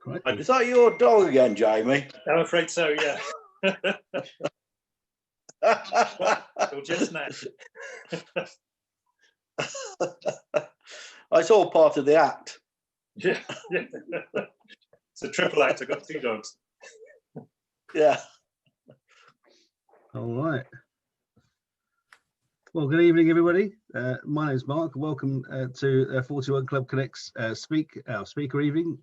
Is that your dog again, Jamie? I'm afraid so, yeah. Or just now. It's all part of the act. Yeah. It's a triple act. I've got 2 dogs. Yeah. All right. Well, good evening, everybody. My name is Mark. Welcome to 41 Club Connect's speaker evening.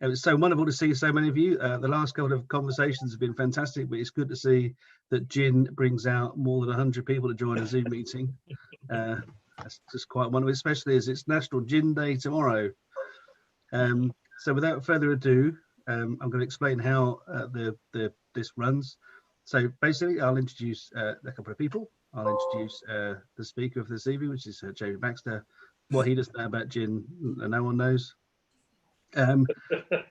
It's so wonderful to see so many of you. The last couple of conversations have been fantastic, but it's good to see that Gin brings out more than 100 people to join a Zoom meeting. That's just quite wonderful, especially as it's National Gin Day tomorrow. So without further ado, I'm going to explain how this runs. So basically, I'll introduce a couple of people. I'll introduce the speaker of this evening, which is Jamie Baxter. What he does know about gin, no one knows.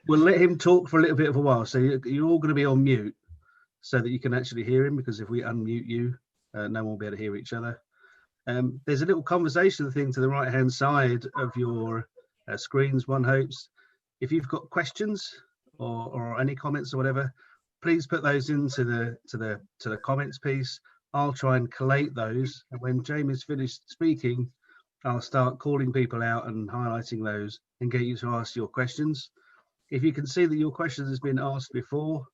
We'll let him talk for a little bit of a while. So you're all going to be on mute so that you can actually hear him, because if we unmute you, no one will be able to hear each other. There's a little conversation thing to the right-hand side of your screens, one hopes. If you've got questions or any comments or whatever, please put those into the comments piece. I'll try and collate those, and when Jamie's finished speaking, I'll start calling people out and highlighting those and get you to ask your questions. If you can see that your question has been asked before,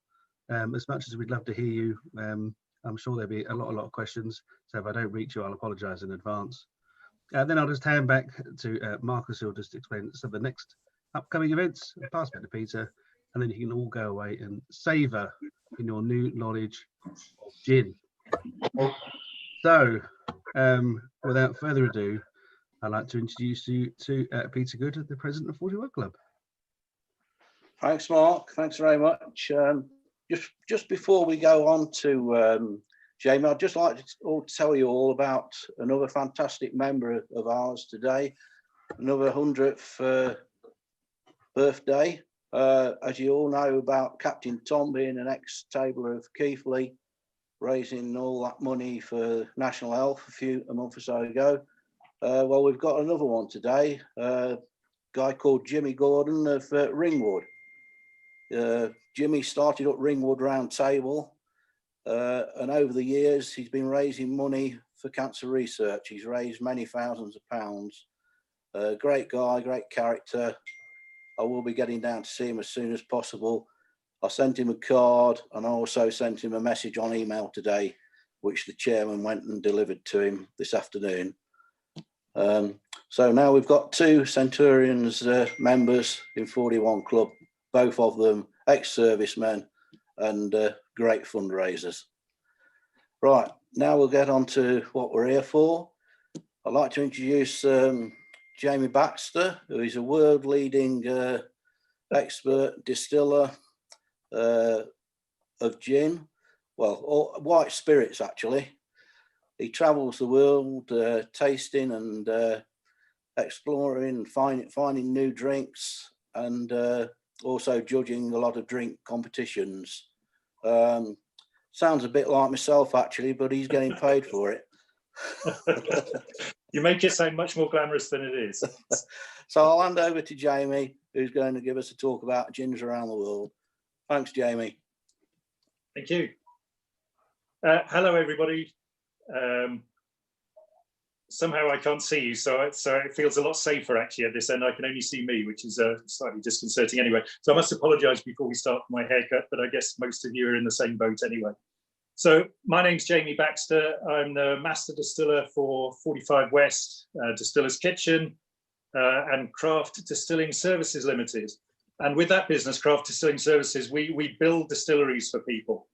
as much as we'd love to hear you, I'm sure there'll be a lot of questions. So if I don't reach you, I'll apologise in advance. Then I'll just hand back to Marcus, who'll just explain some of the next upcoming events, pass back to Peter, and then you can all go away and savour in your new knowledge of gin. So, without further ado, I'd like to introduce you to Peter Good, the president of 41 Club. Thanks, Mark. Thanks very much. Just before we go on to Jamie, I'd just like to tell you all about another fantastic member of ours today, another 100th birthday. As you all know about Captain Tom being an ex-tabler of Keighley, raising all that money for National Health a month or so ago. Well, we've got another one today, a guy called Jimmy Gordon of Ringwood. Jimmy started up Ringwood Round Table, and over the years he's been raising money for cancer research. He's raised many thousands of pounds. Great guy, great character. I will be getting down to see him as soon as possible. I sent him a card, and I also sent him a message on email today, which the chairman went and delivered to him this afternoon. So now we've got 2 Centurions members in 41 Club, both of them ex-servicemen and great fundraisers. Right, now we'll get on to what we're here for. I'd like to introduce Jamie Baxter, who is a world-leading expert distiller of gin, well, white spirits actually. He travels the world tasting and exploring, finding new drinks, and also judging a lot of drink competitions. Sounds a bit like myself actually, but he's getting paid for it. You make it sound much more glamorous than it is. So I'll hand over to Jamie, who's going to give us a talk about gins around the world. Thanks, Jamie. Thank you. Hello, everybody. Somehow I can't see you, so it feels a lot safer actually at this end. I can only see me, which is slightly disconcerting anyway. So I must apologise before we start for my haircut, but I guess most of you are in the same boat anyway. So my name's Jamie Baxter. I'm the master distiller for 45 West, Distiller's Kitchen, and Craft Distilling Services Limited. And with that business, Craft Distilling Services, we build distilleries for people.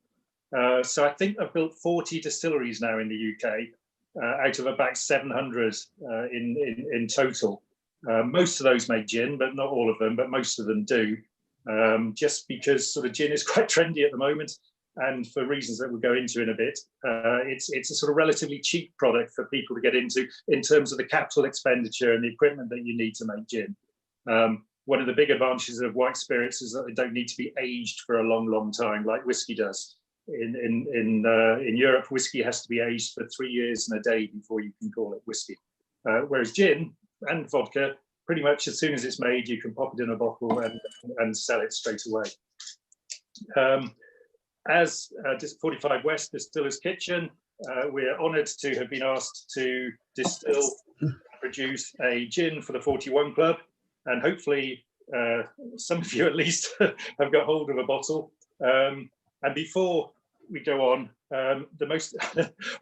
So I think I've built 40 distilleries now in the UK, out of about 700 in total. Most of those make gin, but not all of them, but most of them do. Just because sort of gin is quite trendy at the moment, and for reasons that we'll go into in a bit, it's a sort of relatively cheap product for people to get into in terms of the capital expenditure and the equipment that you need to make gin. One of the big advantages of white spirits is that they don't need to be aged for a long, long time like whiskey does. In Europe, whiskey has to be aged for 3 years and a day before you can call it whiskey. Whereas gin and vodka pretty much as soon as it's made, you can pop it in a bottle and sell it straight away. As 45 West Distillers Kitchen, we're honoured to have been asked to distill and produce a gin for the 41 Club, and hopefully some of you at least have got hold of a bottle. And before we go on, I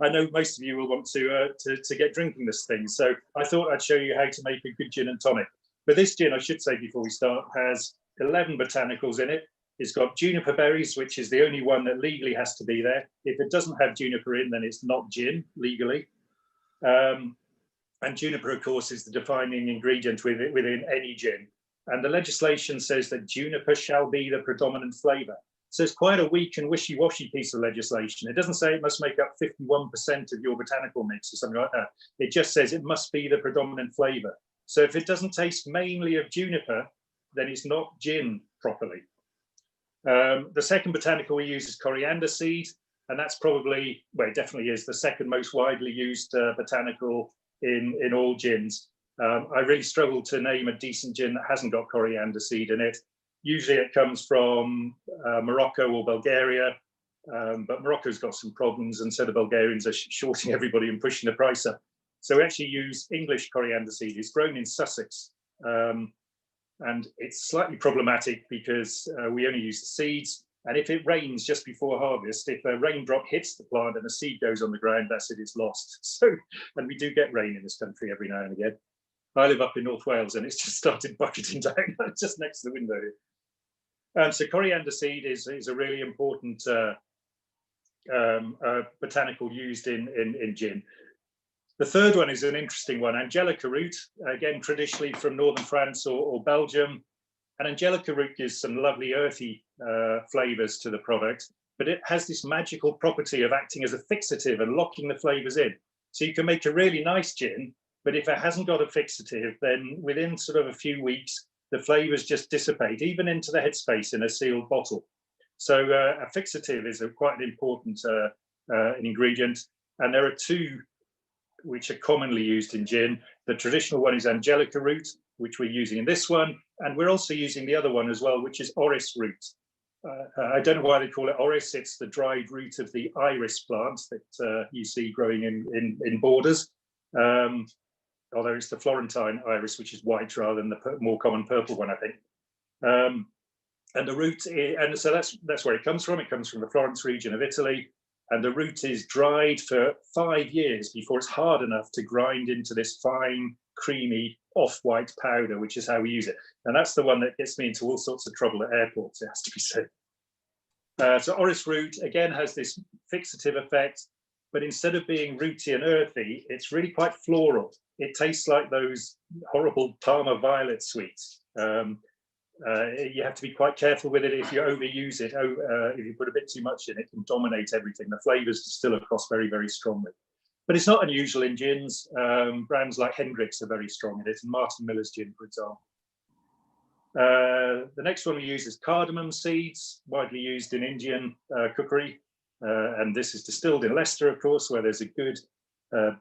know most of you will want to get drinking this thing, so I thought I'd show you how to make a good gin and tonic. But this gin, I should say before we start, has 11 botanicals in it. It's got juniper berries, which is the only one that legally has to be there. If it doesn't have juniper in, then it's not gin legally. And juniper, of course, is the defining ingredient within any gin. And the legislation says that juniper shall be the predominant flavour. So it's quite a weak and wishy-washy piece of legislation. It doesn't say it must make up 51% of your botanical mix or something like that. It just says it must be the predominant flavour. So if it doesn't taste mainly of juniper, then it's not gin properly. The second botanical we use is coriander seed, and that's probably, well, it definitely is the second most widely used botanical in all gins. I really struggle to name a decent gin that hasn't got coriander seed in it. Usually it comes from Morocco or Bulgaria, but Morocco's got some problems, and so the Bulgarians are shorting everybody and pushing the price up. So we actually use English coriander seed. It's grown in Sussex. And it's slightly problematic because we only use the seeds. And if it rains just before harvest, if a raindrop hits the plant and the seed goes on the ground, that's it, it's lost. So, and we do get rain in this country every now and again. I live up in North Wales and it's just started bucketing down just next to the window here. So coriander seed is a really important botanical used in gin. The third one is an interesting one, Angelica root, again, traditionally from northern France or Belgium. And Angelica root gives some lovely earthy flavours to the product, but it has this magical property of acting as a fixative and locking the flavours in. So you can make a really nice gin, but if it hasn't got a fixative, then within sort of a few weeks, the flavours just dissipate, even into the headspace in a sealed bottle. So a fixative is quite an important ingredient. And there are two which are commonly used in gin. The traditional one is Angelica root, which we're using in this one. And we're also using the other one as well, which is orris root. I don't know why they call it orris. It's the dried root of the iris plant that you see growing in borders. Although it's the Florentine iris, which is white rather than the more common purple one, I think. And the root, and so that's where it comes from. It comes from the Florence region of Italy. And the root is dried for 5 years before it's hard enough to grind into this fine, creamy, off-white powder, which is how we use it. And that's the one that gets me into all sorts of trouble at airports, it has to be said. So orris root, again, has this fixative effect, but instead of being rooty and earthy, it's really quite floral. It tastes like those horrible Parma violet sweets. You have to be quite careful with it if you overuse it. If you put a bit too much in, it can dominate everything. The flavours distill across very, very strongly. But it's not unusual in gins. Brands like Hendrick's are very strong in it, and Martin Miller's gin, for example. The next one we use is cardamom seeds, widely used in Indian cookery. And this is distilled in Leicester, of course, where there's a good,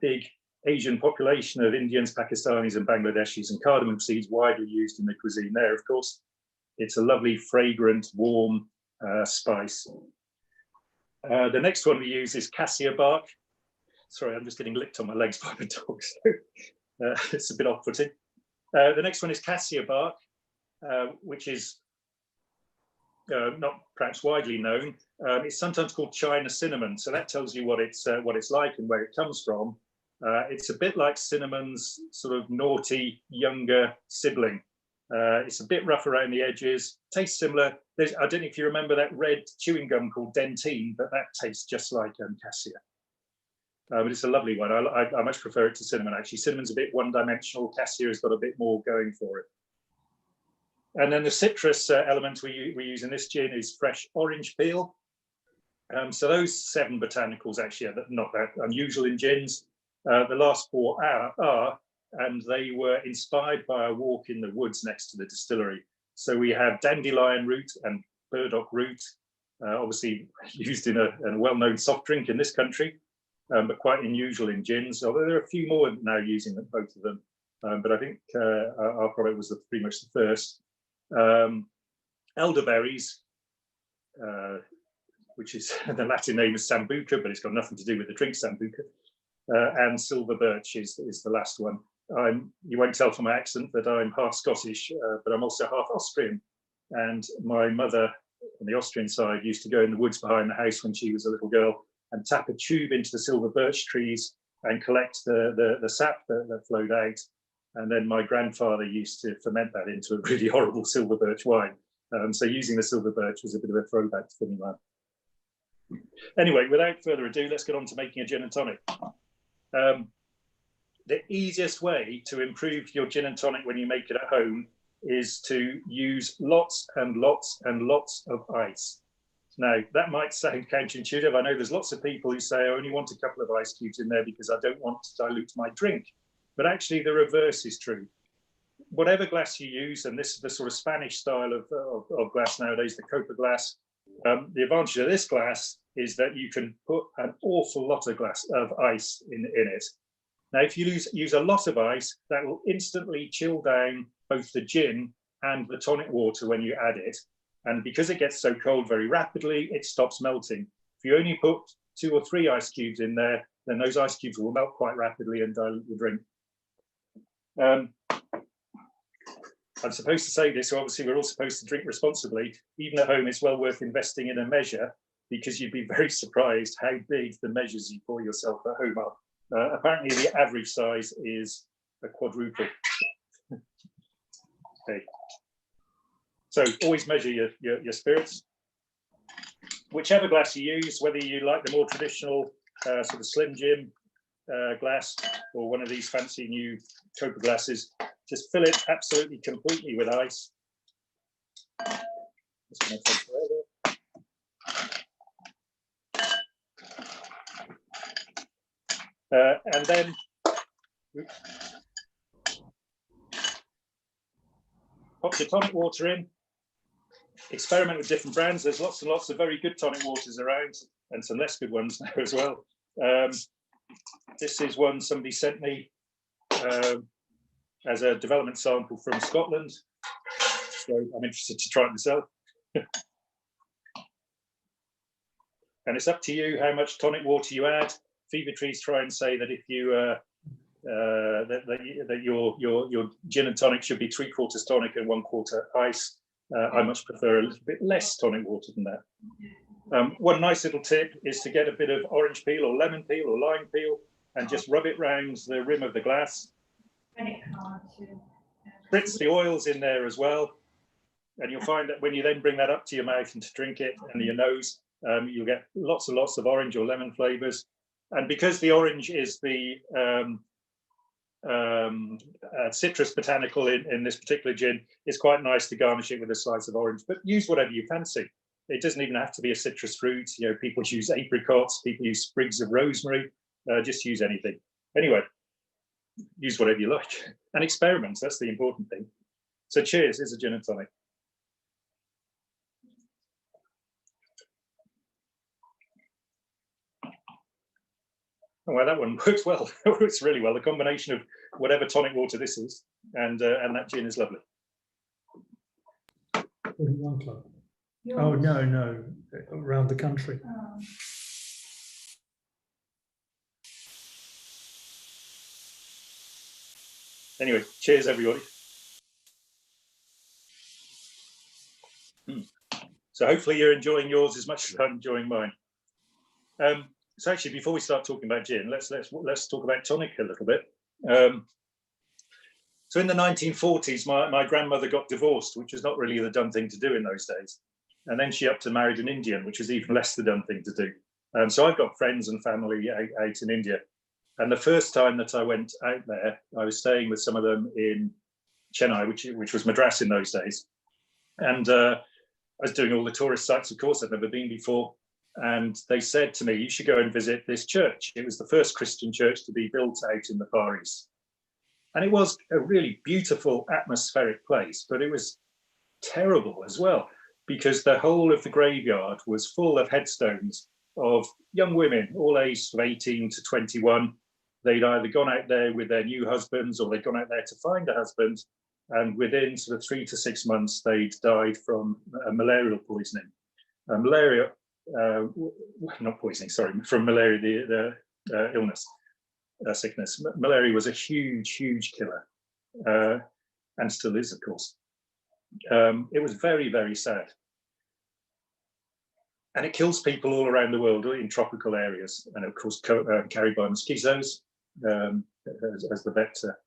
big Asian population of Indians, Pakistanis, and Bangladeshis, and cardamom seeds widely used in the cuisine there, of course. It's a lovely, fragrant, warm spice. The next one we use is cassia bark. Sorry, I'm just getting licked on my legs by the dog, so it's a bit off-putting. The next one is cassia bark, which is not perhaps widely known. It's sometimes called China cinnamon, so that tells you what it's like and where it comes from. It's a bit like cinnamon's sort of naughty younger sibling. It's a bit rough around the edges, tastes similar. I don't know if you remember that red chewing gum called Dentyne, but that tastes just like cassia. But it's a lovely one. I much prefer it to cinnamon, actually. Cinnamon's a bit one-dimensional. Cassia has got a bit more going for it. And then the citrus element we use in this gin is fresh orange peel. So those 7 botanicals actually are not that unusual in gins. The last 4 are, and they were inspired by a walk in the woods next to the distillery. So we have dandelion root and burdock root, obviously used in a well-known soft drink in this country, but quite unusual in gins, although there are a few more now using both of them. but I think our product was pretty much the first. Elderberries, which is the Latin name is Sambuca, but it's got nothing to do with the drink Sambuca. And silver birch is the last one. You won't tell from my accent that I'm half Scottish, but I'm also half Austrian. And my mother on the Austrian side used to go in the woods behind the house when she was a little girl and tap a tube into the silver birch trees and collect the sap that flowed out. And then my grandfather used to ferment that into a really horrible silver birch wine. So using the silver birch was a bit of a throwback to Finland. Anyway, without further ado, let's get on to making a gin and tonic. The easiest way to improve your gin and tonic when you make it at home is to use lots and lots and lots of ice. Now, that might sound counterintuitive. I know there's lots of people who say, I only want a couple of ice cubes in there because I don't want to dilute my drink. But actually, the reverse is true. Whatever glass you use, and this is the sort of Spanish style of glass nowadays, the Copa glass, the advantage of this glass is that you can put an awful lot of ice in it. Now, if you use a lot of ice, that will instantly chill down both the gin and the tonic water when you add it. And because it gets so cold very rapidly, it stops melting. If you only put 2 or 3 ice cubes in there, then those ice cubes will melt quite rapidly and dilute the drink. I'm supposed to say this, so obviously we're all supposed to drink responsibly. Even at home, it's well worth investing in a measure because you'd be very surprised how big the measures you pour yourself at home are. Apparently, the average size is a quadruple. Okay. So always measure your spirits. Whichever glass you use, whether you like the more traditional sort of slim gin glass or one of these fancy new Copa glasses, just fill it absolutely completely with ice. And then pop your tonic water in. Experiment with different brands. There's lots and lots of very good tonic waters around and some less good ones now as well. This is one somebody sent me as a development sample from Scotland. So I'm interested to try it myself. And it's up to you how much tonic water you add. Fever-Trees try and say that if you that your gin and tonic should be 3/4 tonic and 1/4 ice. I much prefer a little bit less tonic water than that. One nice little tip is to get a bit of orange peel or lemon peel or lime peel and just rub it round the rim of the glass. Spritz the oils in there as well. And you'll find that when you then bring that up to your mouth and to drink it and your nose, you'll get lots and lots of orange or lemon flavors. And because the orange is the citrus botanical in this particular gin, it's quite nice to garnish it with a slice of orange, but use whatever you fancy. It doesn't even have to be a citrus fruit. You know, people use apricots, people use sprigs of rosemary, just use anything. Anyway, use whatever you like and experiment. That's the important thing. So cheers, here's a gin and tonic. Oh, well, that one works well. It works really well. The combination of whatever tonic water this is and that gin is lovely. 41 Club. Oh, no, around the country. Anyway, cheers, everybody. So hopefully you're enjoying yours as much as I'm enjoying mine. So actually, before we start talking about gin, let's talk about tonic a little bit. So in the 1940s, my grandmother got divorced, which was not really the done thing to do in those days. And then she upped and married an Indian, which was even less the done thing to do. So I've got friends and family out in India. And the first time that I went out there, I was staying with some of them in Chennai, which was Madras in those days. And I was doing all the tourist sites, of course, I'd never been before. And they said to me, you should go and visit this church. It was the first Christian church to be built out in the Far East. And it was a really beautiful atmospheric place, but it was terrible as well, because the whole of the graveyard was full of headstones of young women, all aged from 18 to 21, they'd either gone out there with their new husbands or they'd gone out there to find a husband, and within sort of 3 to 6 months, they'd died from malarial poisoning. Malaria, not poisoning, sorry, from malaria, the illness, sickness. Malaria was a huge, huge killer, and still is, of course. It was very, very sad. And it kills people all around the world in tropical areas, and of course carried by mosquitoes as the vector.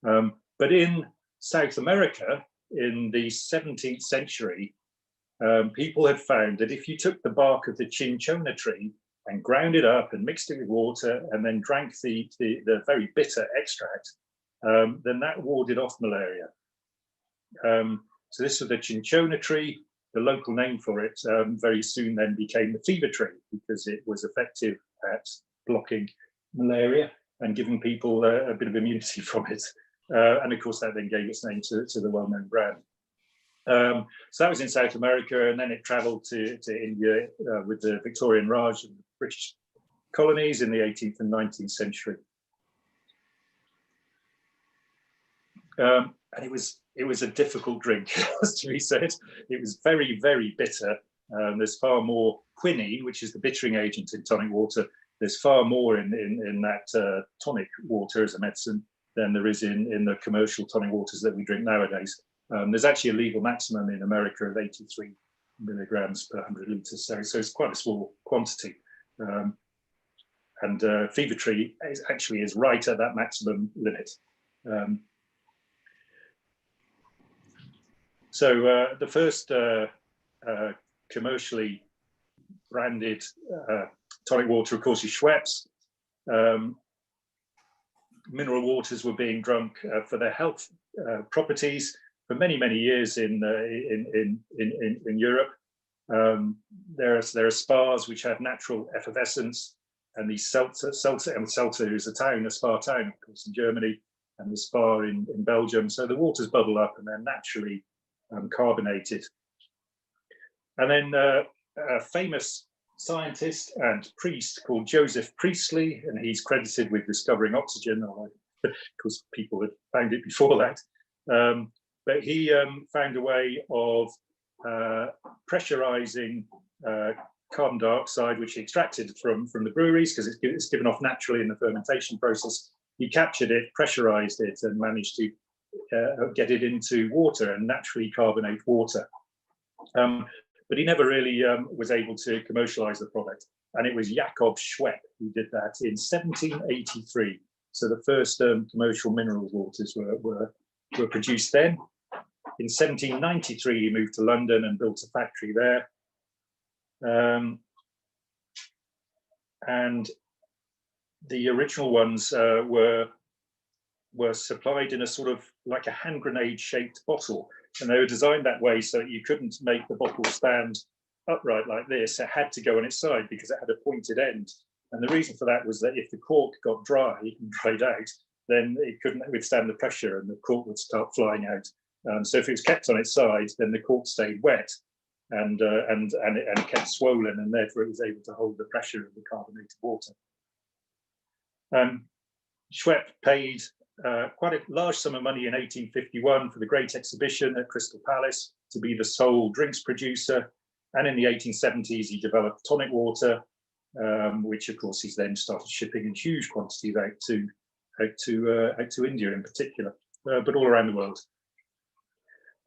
But in South America, in the 17th century, people had found that if you took the bark of the cinchona tree and ground it up and mixed it with water and then drank the very bitter extract, then that warded off malaria. So this was the cinchona tree. The local name for it very soon then became the fever tree, because it was effective at blocking malaria and giving people a bit of immunity from it. And of course, that then gave its name to the well-known brand. So that was in South America, and then it traveled to India with the Victorian Raj and the British colonies in the 18th and 19th century. And it was a difficult drink, has to be said. It was very, very bitter. There's far more quinine, which is the bittering agent in tonic water. There's far more in that tonic water as a medicine than there is in the commercial tonic waters that we drink nowadays. There's actually a legal maximum in America of 83 milligrams per 100 litres, so it's quite a small quantity. And fever tree is right at that maximum limit. So the first commercially branded tonic water, of course, is Schweppes. Mineral waters were being drunk for their health properties for many, many years in Europe. There are spas which have natural effervescence, and these Seltzer is a town, a spa town, of course, in Germany, and the spa in Belgium. So the waters bubble up and they're naturally carbonated. And then a famous scientist and priest called Joseph Priestley, and he's credited with discovering oxygen, because people had found it before that. But he found a way of pressurizing carbon dioxide, which he extracted from the breweries, because it's given off naturally in the fermentation process. He captured it, pressurized it, and managed to get it into water and naturally carbonate water. But he never really was able to commercialize the product. And it was Jacob Schwepp who did that in 1783. So the first commercial mineral waters were produced then. In 1793, he moved to London and built a factory there. And the original ones were supplied in a sort of like a hand grenade shaped bottle, and they were designed that way so that you couldn't make the bottle stand upright like this. It had to go on its side because it had a pointed end, and the reason for that was that if the cork got dry and dried out, then it couldn't withstand the pressure and the cork would start flying out. So if it was kept on its side, then the cork stayed wet and kept swollen, and therefore it was able to hold the pressure of the carbonated water. Schwepp paid quite a large sum of money in 1851 for the Great Exhibition at Crystal Palace to be the sole drinks producer. And in the 1870s, he developed tonic water, which of course he's then started shipping in huge quantities out to India in particular, but all around the world.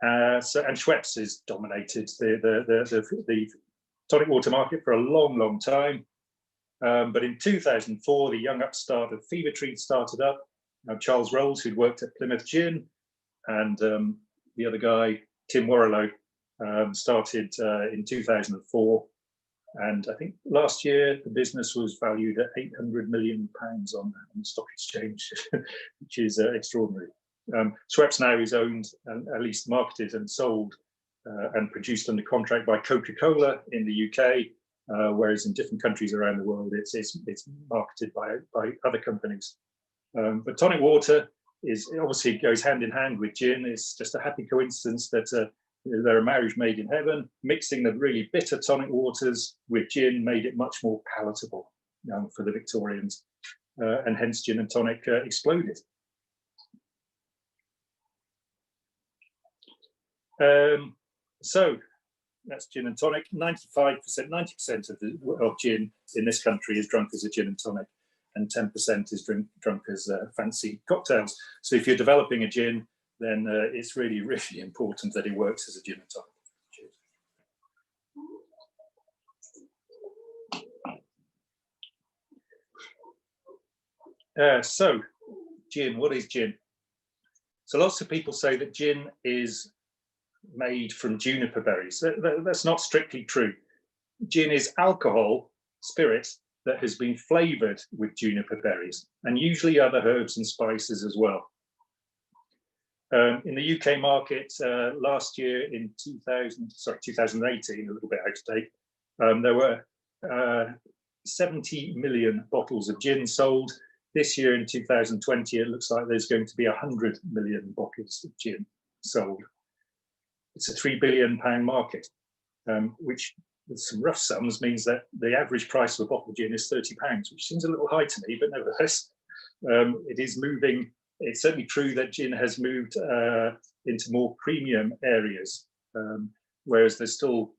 And Schweppes has dominated the tonic water market for a long, long time. But in 2004, the young upstart of Fever Tree started up. Charles Rolls, who'd worked at Plymouth Gin, and the other guy, Tim Warrillow, started in 2004. And I think last year the business was valued at £800 million on the stock exchange, which is extraordinary. Schweppes now is owned and at least marketed and sold and produced under contract by Coca-Cola in the UK, whereas in different countries around the world it's marketed by other companies. But tonic water obviously goes hand in hand with gin. It's just a happy coincidence that they're a marriage made in heaven. Mixing the really bitter tonic waters with gin made it much more palatable for the Victorians. and hence gin and tonic exploded. So that's gin and tonic. 90% of gin in this country is drunk as a gin and tonic, and 10% is drunk as fancy cocktails. So if you're developing a gin, then it's really, really important that it works as a gin and tonic. So gin, what is gin? So lots of people say that gin is made from juniper berries. That's not strictly true. Gin is alcohol, spirit, that has been flavored with juniper berries, and usually other herbs and spices as well. In the UK market last year in 2018, a little bit out of date, there were 70 million bottles of gin sold. This year in 2020, it looks like there's going to be 100 million bottles of gin sold. It's a £3 billion market, which with some rough sums means that the average price of a bottle of gin is £30, which seems a little high to me, but nevertheless, it is moving. It's certainly true that gin has moved into more premium areas, whereas there's still,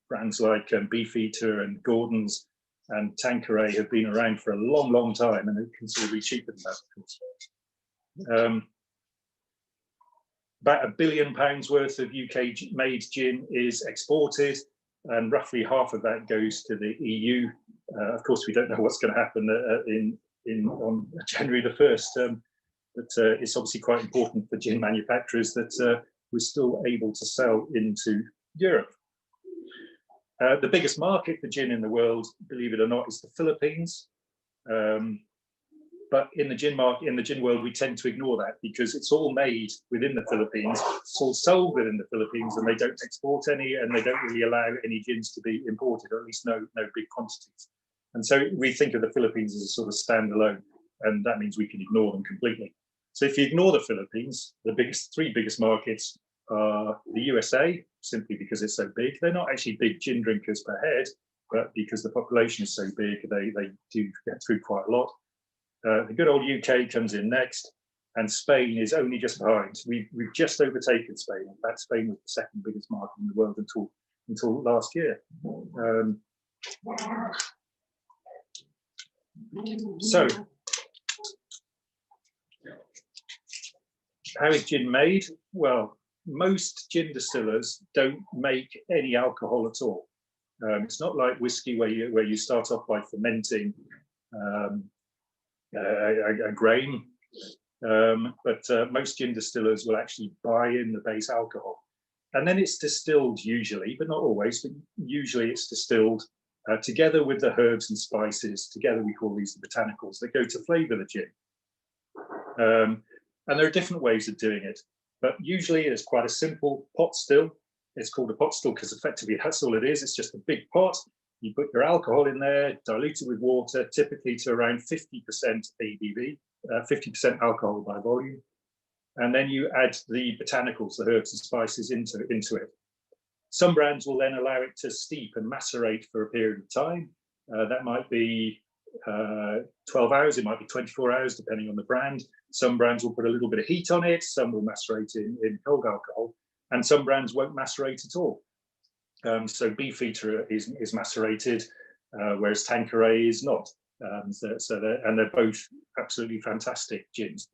brands like Beefeater and Gordon's and Tanqueray have been around for a long, long time, and they're considerably cheaper than that. About £1 billion worth of UK-made gin is exported, and roughly half of that goes to the EU. Of course, we don't know what's going to happen on January the 1st, but it's obviously quite important for gin manufacturers that we're still able to sell into Europe. The biggest market for gin in the world, believe it or not, is the Philippines. But in the gin market, in the gin world, we tend to ignore that because it's all made within the Philippines, it's all sold within the Philippines, and they don't export any, and they don't really allow any gins to be imported, or at least no big quantities. And so we think of the Philippines as a sort of standalone, and that means we can ignore them completely. So if you ignore the Philippines, the three biggest markets are the USA, simply because it's so big. They're not actually big gin drinkers per head, but because the population is so big, they do get through quite a lot. The good old UK comes in next, and Spain is only just behind. We've just overtaken Spain. In fact, Spain was the second biggest market in the world until last year. So, how is gin made? Well, most gin distillers don't make any alcohol at all. It's not like whiskey where you start off by fermenting a grain, but most gin distillers will actually buy in the base alcohol, and then it's distilled usually, but not always, but usually it's distilled together with the herbs and spices. Together we call these the botanicals that go to flavour the gin. And there are different ways of doing it, but usually it's quite a simple pot still. It's called a pot still because effectively that's all it is. It's just a big pot. You put your alcohol in there, dilute it with water, typically to around 50% ABV, 50% alcohol by volume. And then you add the botanicals, the herbs and spices into it. Some brands will then allow it to steep and macerate for a period of time. That might be 12 hours, it might be 24 hours, depending on the brand. Some brands will put a little bit of heat on it, some will macerate in cold alcohol, and some brands won't macerate at all. So Beefeater is macerated, whereas Tanqueray is not. They're both absolutely fantastic gins.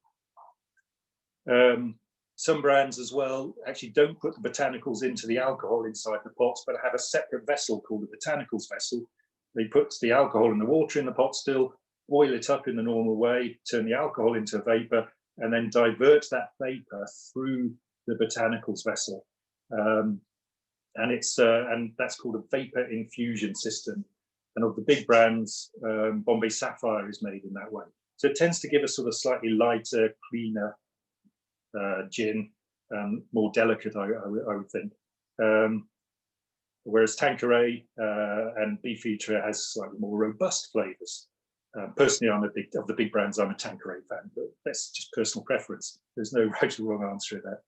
Some brands as well actually don't put the botanicals into the alcohol inside the pots, but have a separate vessel called the botanicals vessel. They put the alcohol and the water in the pot still, boil it up in the normal way, turn the alcohol into vapor, and then divert that vapor through the botanicals vessel. And that's called a vapor infusion system. And of the big brands, Bombay Sapphire is made in that way. So it tends to give a sort of slightly lighter, cleaner gin, more delicate, I would think. Whereas Tanqueray and Beefeater has slightly more robust flavors. Personally, of the big brands, I'm a Tanqueray fan, but that's just personal preference. There's no right or wrong answer to that.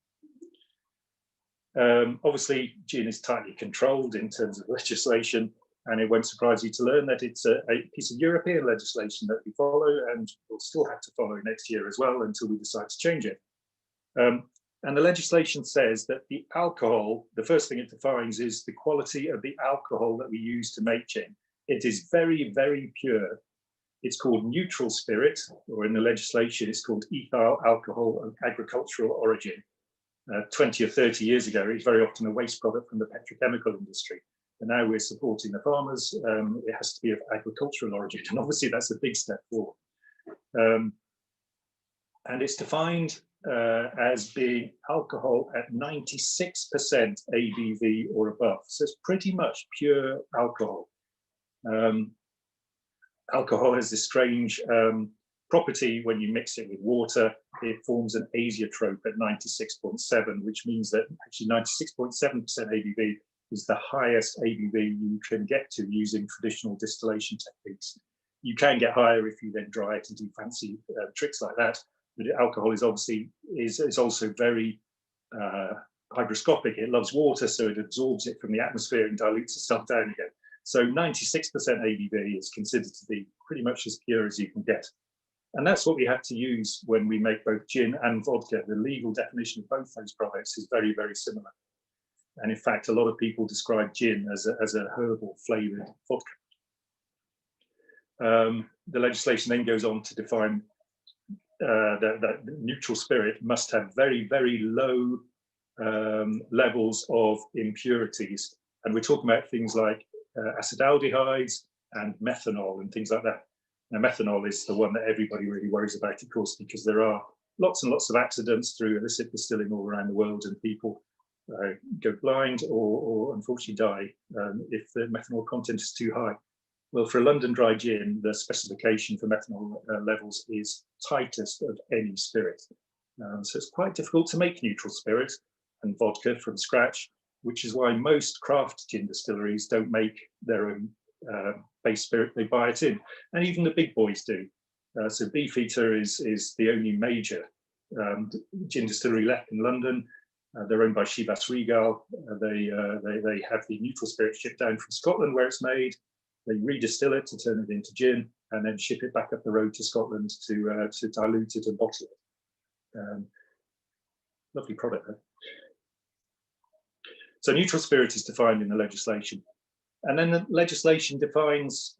Obviously, gin is tightly controlled in terms of legislation, And it won't surprise you to learn that it's a piece of European legislation that we follow and will still have to follow next year as well until we decide to change it. And the legislation says that the alcohol, the first thing it defines is the quality of the alcohol that we use to make gin. It is very, very pure. It's called neutral spirit, or in the legislation, it's called ethyl alcohol of agricultural origin. 20 or 30 years ago, it was very often a waste product from the petrochemical industry. And now we're supporting the farmers. It has to be of agricultural origin. And obviously that's a big step forward. And it's defined as being alcohol at 96% ABV or above. So it's pretty much pure alcohol. Alcohol has this strange property when you mix it with water. It forms an azeotrope at 96.7, which means that actually 96.7% ABV is the highest ABV you can get to using traditional distillation techniques. You can get higher if you then dry it and do fancy tricks like that. But alcohol is obviously is also very hygroscopic. It loves water, so it absorbs it from the atmosphere and dilutes itself down again. So 96% ABV is considered to be pretty much as pure as you can get. And that's what we have to use when we make both gin and vodka. The legal definition of both those products is very, very similar. And in fact, a lot of people describe gin as a herbal flavored vodka. The legislation then goes on to define that neutral spirit must have very, very low levels of impurities. And we're talking about things like acetaldehydes and methanol and things like that. Now, methanol is the one that everybody really worries about, of course, because there are lots and lots of accidents through illicit distilling all around the world, and people go blind or unfortunately die if the methanol content is too high. Well, for a London dry gin, the specification for methanol levels is tightest of any spirit. So it's quite difficult to make neutral spirit and vodka from scratch, which is why most craft gin distilleries don't make their own base spirit, they buy it in. And even the big boys do. So Beefeater is the only major gin distillery left in London. They're owned by Chivas Regal. They have the neutral spirit shipped down from Scotland where it's made. They redistill it to turn it into gin and then ship it back up the road to Scotland to dilute it and bottle it. Lovely product there. So neutral spirit is defined in the legislation. And then the legislation defines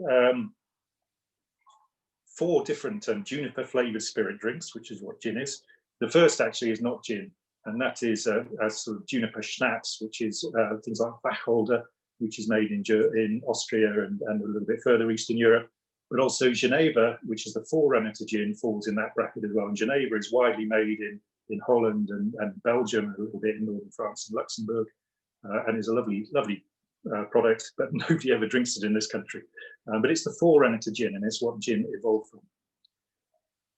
4 different juniper flavored spirit drinks, which is what gin is. The first actually is not gin, and that is a sort of juniper schnapps, which is things like Wacholder, which is made in Austria and a little bit further east in Europe. But also Geneva, which is the forerunner to gin, falls in that bracket as well. And Geneva is widely made in Holland and Belgium, a little bit in northern France and Luxembourg, and is a lovely, lovely product, but nobody ever drinks it in this country. But it's the forerunner to gin, and it's what gin evolved from.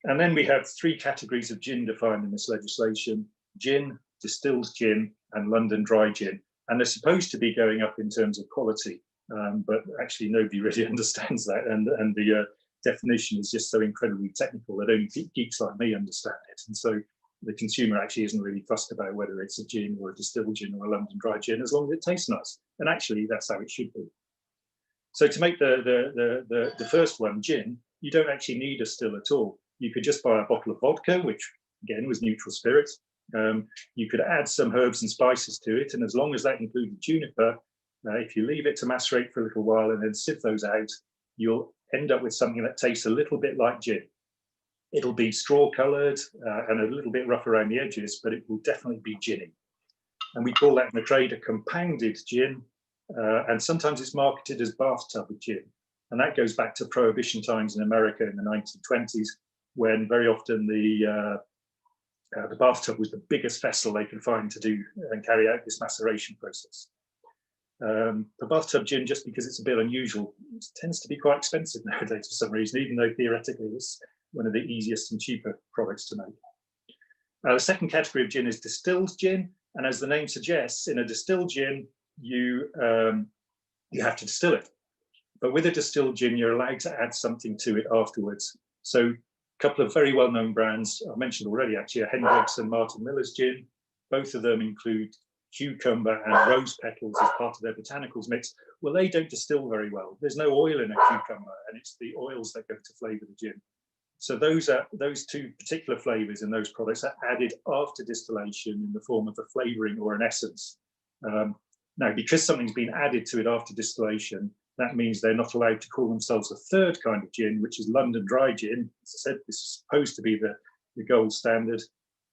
And then we have 3 categories of gin defined in this legislation: gin, distilled gin, and London dry gin. And they're supposed to be going up in terms of quality, but actually nobody really understands that. And the definition is just so incredibly technical that only geeks like me understand it. And so the consumer actually isn't really fussed about whether it's a gin or a distilled gin or a London dry gin, as long as it tastes nice. And actually, that's how it should be. So to make the first one, gin, you don't actually need a still at all. You could just buy a bottle of vodka, which again was neutral spirit. You could add some herbs and spices to it, and as long as that included juniper, if you leave it to macerate for a little while and then sieve those out, you'll end up with something that tastes a little bit like gin. It'll be straw coloured and a little bit rough around the edges, but it will definitely be ginny. And we call that in the trade a compounded gin, and sometimes it's marketed as bathtub gin. And that goes back to Prohibition times in America in the 1920s, when very often the bathtub was the biggest vessel they could find to do and carry out this maceration process. The bathtub gin, just because it's a bit unusual, tends to be quite expensive nowadays for some reason, even though theoretically it's one of the easiest and cheaper products to make. The second category of gin is distilled gin, and as the name suggests, in a distilled gin, you have to distill it. But with a distilled gin, you're allowed to add something to it afterwards. So a couple of very well-known brands, I mentioned already actually, Hendrick's and Martin Miller's gin. Both of them include cucumber and rose petals as part of their botanicals mix, well, they don't distill very well. There's no oil in a cucumber, and it's the oils that go to flavour the gin. So those two particular flavours in those products are added after distillation in the form of a flavouring or an essence. Now, because something's been added to it after distillation, that means they're not allowed to call themselves a third kind of gin, which is London Dry Gin. As I said, this is supposed to be the gold standard.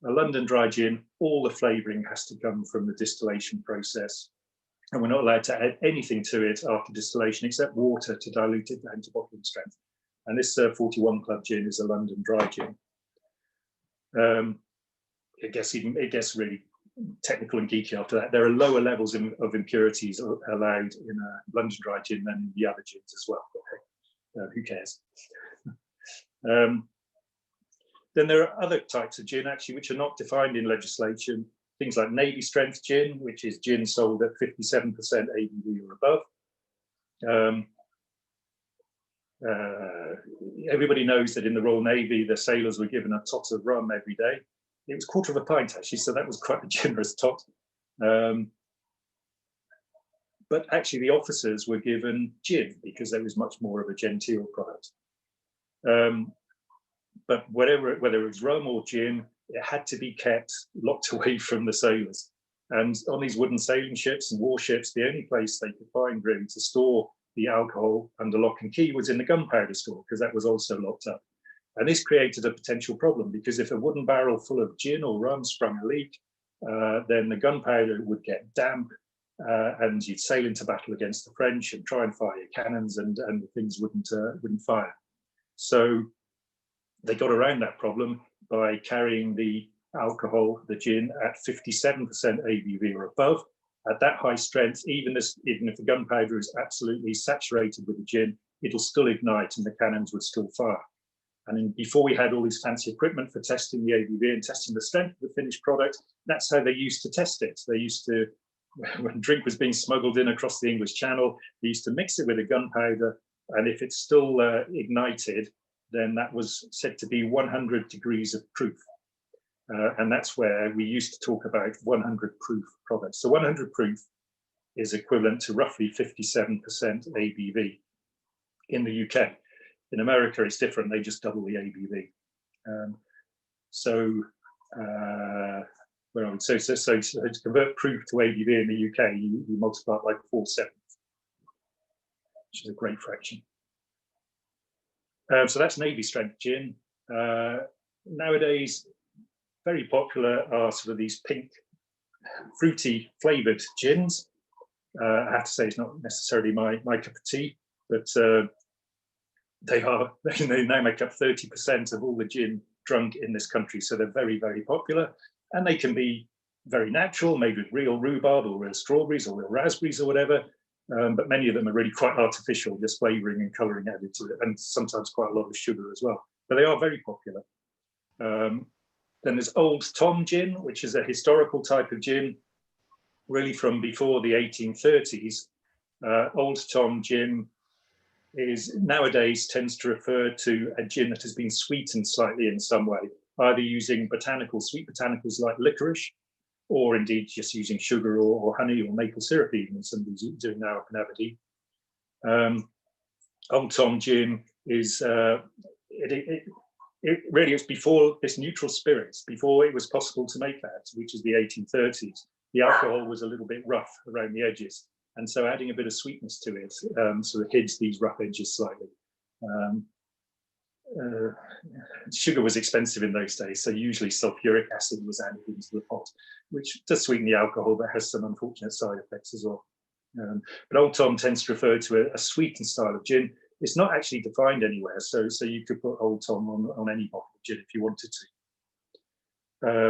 A London Dry Gin, all the flavouring has to come from the distillation process. And we're not allowed to add anything to it after distillation except water to dilute it down to bottling strength. And this 41 Club gin is a London Dry Gin. It gets really technical and geeky after that. There are lower levels of impurities allowed in a London Dry Gin than in the other gins as well. But, who cares? Then there are other types of gin actually which are not defined in legislation. Things like Navy strength gin, which is gin sold at 57% ABV or above. Everybody knows that in the Royal Navy, the sailors were given a tot of rum every day. It was 1/4 of a pint actually, so that was quite a generous tot. But actually the officers were given gin because there was much more of a genteel product. But whether it was rum or gin, it had to be kept locked away from the sailors. And on these wooden sailing ships and warships, the only place they could find really to store the alcohol under lock and key was in the gunpowder store, because that was also locked up. And this created a potential problem, because if a wooden barrel full of gin or rum sprung a leak, then the gunpowder would get damp, and you'd sail into battle against the French and try and fire your cannons, and the things wouldn't fire. So they got around that problem by carrying the alcohol, the gin, at 57% ABV or above. At that high strength, even if the gunpowder is absolutely saturated with the gin, it'll still ignite and the cannons would still fire. And before we had all this fancy equipment for testing the ABV and testing the strength of the finished product, that's how they used to test it. They used to, when drink was being smuggled in across the English Channel, they used to mix it with a gunpowder, and if it's still ignited, then that was said to be 100 degrees of proof. And that's where we used to talk about 100 proof products. So 100 proof is equivalent to roughly 57% ABV in the UK. In America, it's different. They just double the ABV. Where I would say, so to convert proof to ABV in the UK, you multiply it by 4/7, which is a great fraction. So that's Navy strength gin. Nowadays, very popular are sort of these pink, fruity flavored gins. I have to say it's not necessarily my cup of tea, but they now make up 30% of all the gin drunk in this country. So they're very, very popular, and they can be very natural, made with real rhubarb or real strawberries or real raspberries or whatever. But many of them are really quite artificial, just flavouring and colouring added to it, and sometimes quite a lot of sugar as well. But they are very popular. Then there's Old Tom gin, which is a historical type of gin, really from before the 1830s. Old Tom gin is nowadays tends to refer to a gin that has been sweetened slightly in some way, either using sweet botanicals like licorice, or indeed just using sugar or honey or maple syrup, even somebody's doing now up in Aberdeen. Old Tom gin is it really is before this neutral spirits, before it was possible to make that, which is the 1830s. The alcohol was a little bit rough around the edges, and so adding a bit of sweetness to it sort of hids these rough edges slightly. Sugar was expensive in those days, so usually sulfuric acid was added into the pot, which does sweeten the alcohol, but has some unfortunate side effects as well. But Old Tom tends to refer to a sweetened style of gin. It's not actually defined anywhere, so you could put Old Tom on any bottle of gin if you wanted to.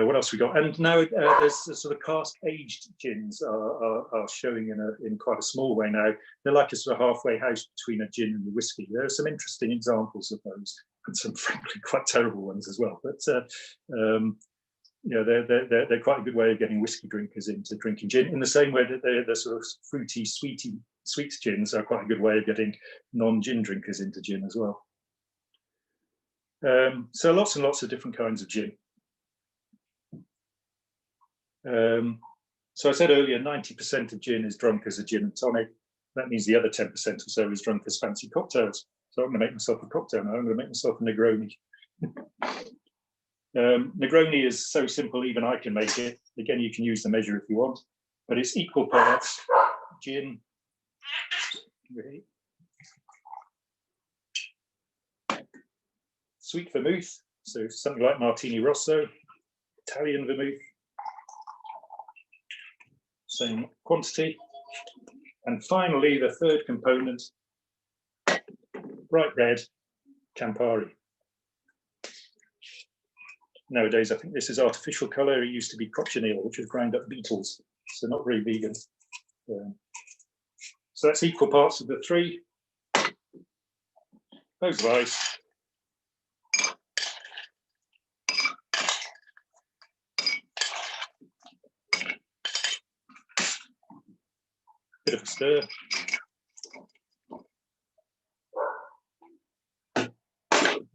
What else we got? And now there's a sort of cask-aged gins are showing in quite a small way now. They're like a sort of halfway house between a gin and a whiskey. There are some interesting examples of those, and some frankly quite terrible ones as well. But you know, they're quite a good way of getting whiskey drinkers into drinking gin, in the same way that they're sort of fruity, sweet gins are quite a good way of getting non-gin drinkers into gin as well. So lots and lots of different kinds of gin. So I said earlier, 90% of gin is drunk as a gin and tonic. That means the other 10% or so is drunk as fancy cocktails. So I'm going to make myself a cocktail now. I'm going to make myself a Negroni. Negroni is so simple, even I can make it. Again, you can use the measure if you want, but it's equal parts gin, sweet vermouth, so something like Martini Rosso, Italian vermouth, same quantity, and finally the third component, bright red Campari. Nowadays, I think this is artificial colour. It used to be cochineal, which was ground up beetles, so not very vegan. So that's equal parts of the three. Loads of ice. Bit of a stir.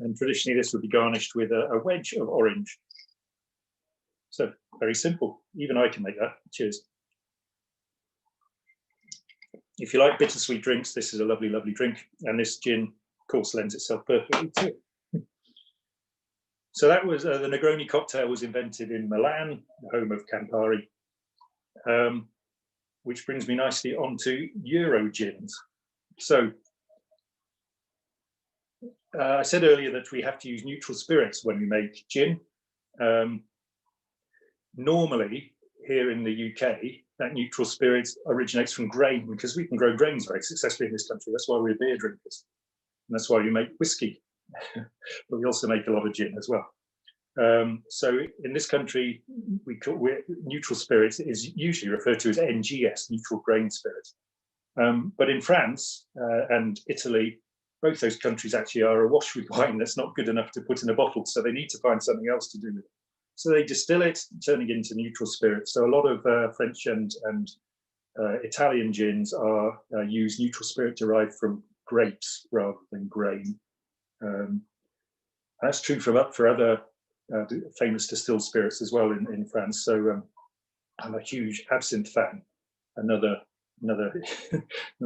And traditionally, this would be garnished with a wedge of orange. So very simple. Even I can make that. Cheers. If you like bittersweet drinks, this is a lovely, lovely drink. And this gin, of course, lends itself perfectly to it. So that was the Negroni cocktail was invented in Milan, the home of Campari, which brings me nicely onto Euro gins. So I said earlier that we have to use neutral spirits when we make gin. Normally, here in the UK, that neutral spirit originates from grain because we can grow grains very successfully in this country. That's why we're beer drinkers. And that's why we make whiskey. But we also make a lot of gin as well. So in this country, neutral spirits is usually referred to as NGS, neutral grain spirit. But in France and Italy, both those countries actually are awash with wine that's not good enough to put in a bottle. So they need to find something else to do with it. So they distill it, turning it into neutral spirits. So a lot of French and Italian gins are use neutral spirit derived from grapes rather than grain. That's true for other famous distilled spirits as well in France. So I'm a huge absinthe fan. Another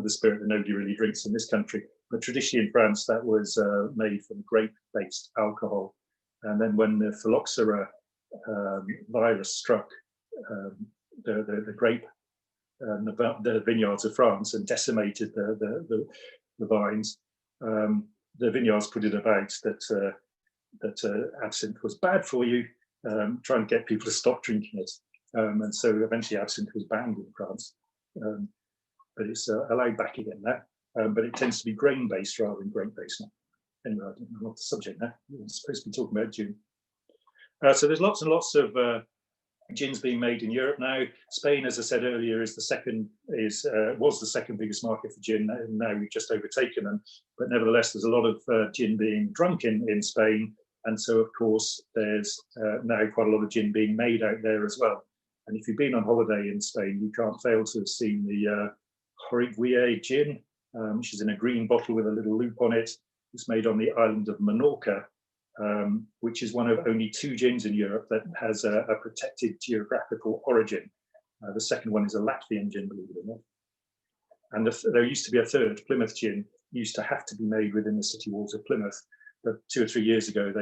spirit that nobody really drinks in this country. But traditionally in France, that was made from grape-based alcohol. And then when the phylloxera virus struck the grape, the vineyards of France and decimated the vines, the vineyards put it about that absinthe was bad for you, trying to get people to stop drinking it. And so eventually absinthe was banned in France. But it's allowed back again now. But it tends to be grain-based rather than grape-based now. Anyway, I don't know what the subject now. We're supposed to be talking about gin. So there's lots and lots of gins being made in Europe now. Spain, as I said earlier, was the second biggest market for gin, and now we've just overtaken them. But nevertheless, there's a lot of gin being drunk in Spain, and so of course there's now quite a lot of gin being made out there as well. And if you've been on holiday in Spain, you can't fail to have seen the Joriguilla gin, which is in a green bottle with a little loop on it. It's made on the island of Menorca, which is one of only 2 gins in Europe that has a protected geographical origin. The second one is a Latvian gin, believe it or not. And there used to be a third, Plymouth gin, used to have to be made within the city walls of Plymouth. But 2 or 3 years ago,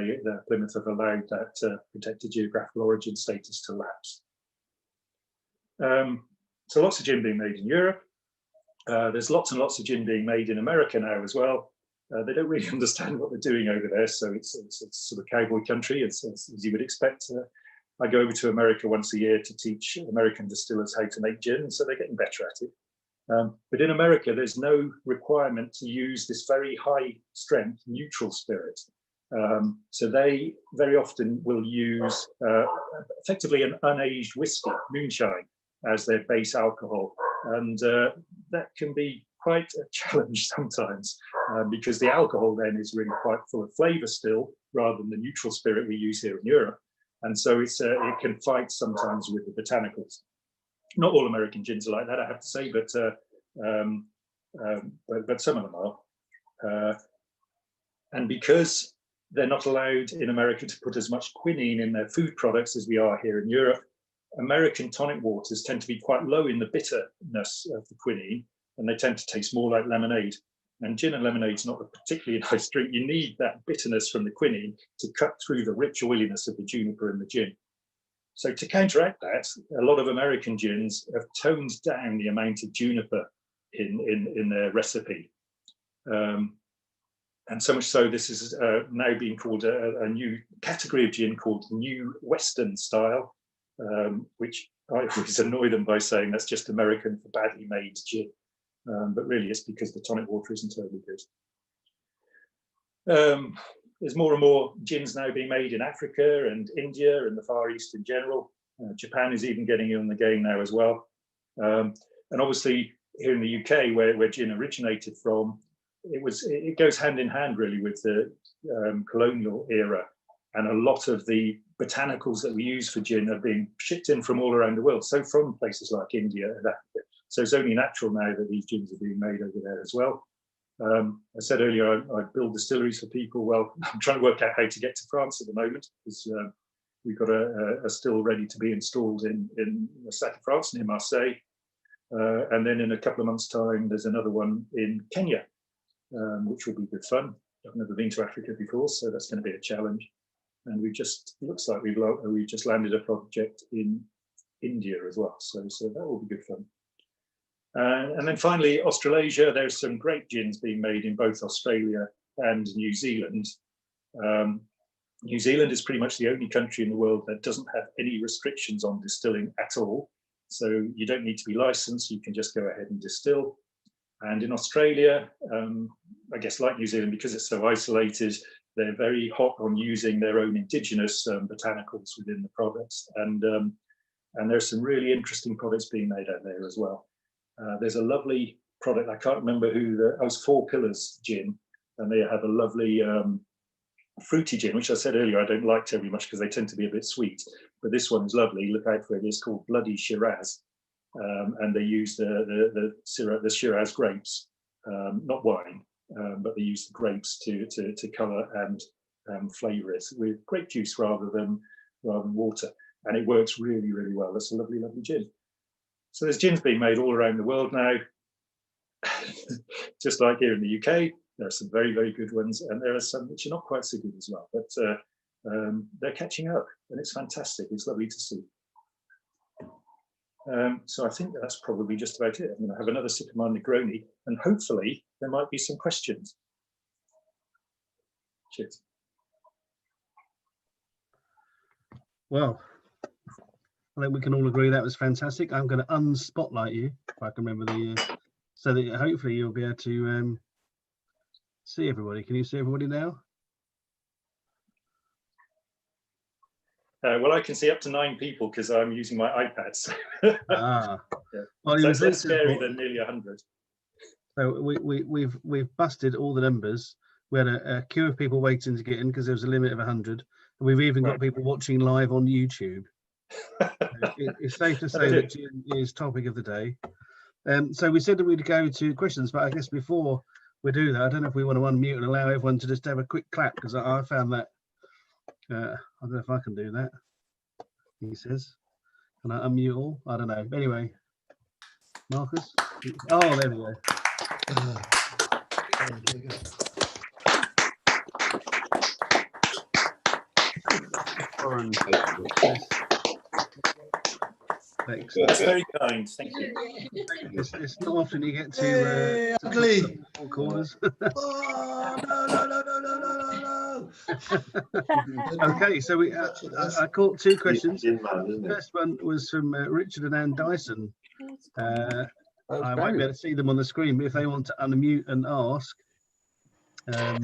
Plymouth have allowed that protected geographical origin status to lapse. So lots of gin being made in Europe. There's lots and lots of gin being made in America now as well. They don't really understand what they're doing over there, so it's sort of cowboy country, as you would expect. I go over to America once a year to teach American distillers how to make gin, so they're getting better at it. But in America, there's no requirement to use this very high strength neutral spirit. So they very often will use effectively an unaged whiskey, moonshine, as their base alcohol. And that can be quite a challenge sometimes because the alcohol then is really quite full of flavor still, rather than the neutral spirit we use here in Europe. And so it can fight sometimes with the botanicals. Not all American gins are like that, I have to say, but some of them are. And because they're not allowed in America to put as much quinine in their food products as we are here in Europe, American tonic waters tend to be quite low in the bitterness of the quinine, and they tend to taste more like lemonade. And gin and lemonade is not a particularly nice drink. You need that bitterness from the quinine to cut through the rich oiliness of the juniper and the gin. So to counteract that, a lot of American gins have toned down the amount of juniper in their recipe. And so much so, this is now being called a new category of gin called New Western style, which I always annoy them by saying that's just American for badly made gin. But really it's because the tonic water isn't totally good. There's more and more gins now being made in Africa and India and the Far East in general. Japan is even getting in the game now as well. And obviously here in the UK, where gin originated from, it goes hand in hand really with the colonial era. And a lot of the botanicals that we use for gin are being shipped in from all around the world. So from places like India and Africa. So it's only natural now that these gins are being made over there as well. I said earlier, I build distilleries for people. Well, I'm trying to work out how to get to France at the moment, because we've got a still ready to be installed in the south of France near Marseille. And then in a couple of months' time, there's another one in Kenya, which will be good fun. I've never been to Africa before, so that's going to be a challenge. And looks like we've just landed a project in India as well. So that will be good fun. And then finally, Australasia, there's some great gins being made in both Australia and New Zealand. New Zealand is pretty much the only country in the world that doesn't have any restrictions on distilling at all. So you don't need to be licensed, you can just go ahead and distill. And in Australia, I guess like New Zealand, because it's so isolated, they're very hot on using their own indigenous botanicals within the products. And there's some really interesting products being made out there as well. There's a lovely product, I can't remember it was Four Pillars gin, and they have a lovely fruity gin, which I said earlier I don't like terribly much because they tend to be a bit sweet, but this one is lovely. Look out for it. It's called Bloody Shiraz, and they use the Shiraz grapes, not wine, but they use the grapes to colour and flavour it with grape juice rather than water, and it works really, really well. It's a lovely, lovely gin. So there's gins being made all around the world now. Just like here in the UK, there are some very, very good ones, and there are some which are not quite so good as well, but they're catching up, and it's fantastic. It's lovely to see. So I think that's probably just about it. I'm going to have another sip of my Negroni, and hopefully there might be some questions. Cheers. Well, I think we can all agree that was fantastic. I'm going to unspotlight you, if I can remember so that hopefully you'll be able to see everybody. Can you see everybody now? Well, I can see up to 9 people because I'm using my iPad. So. Yeah. Well, so it's less scary than nearly 100. So we've busted all the numbers. We had a queue of people waiting to get in because there was a limit of 100. And we've even got people watching live on YouTube. It's safe to say that gin is topic of the day. So we said that we'd go to questions, but I guess before we do that, I don't know if we want to unmute and allow everyone to just have a quick clap, because I found that I don't know if I can do that. He says, can I unmute all? I don't know. Anyway, Marcus. Oh, there we go. That's very kind, thank you. It's not often you get to ugly four corners. Oh, no. Okay, so I caught 2 questions. The first one was from Richard and Ann Dyson. I might be able to see them on the screen, but if they want to unmute and ask. I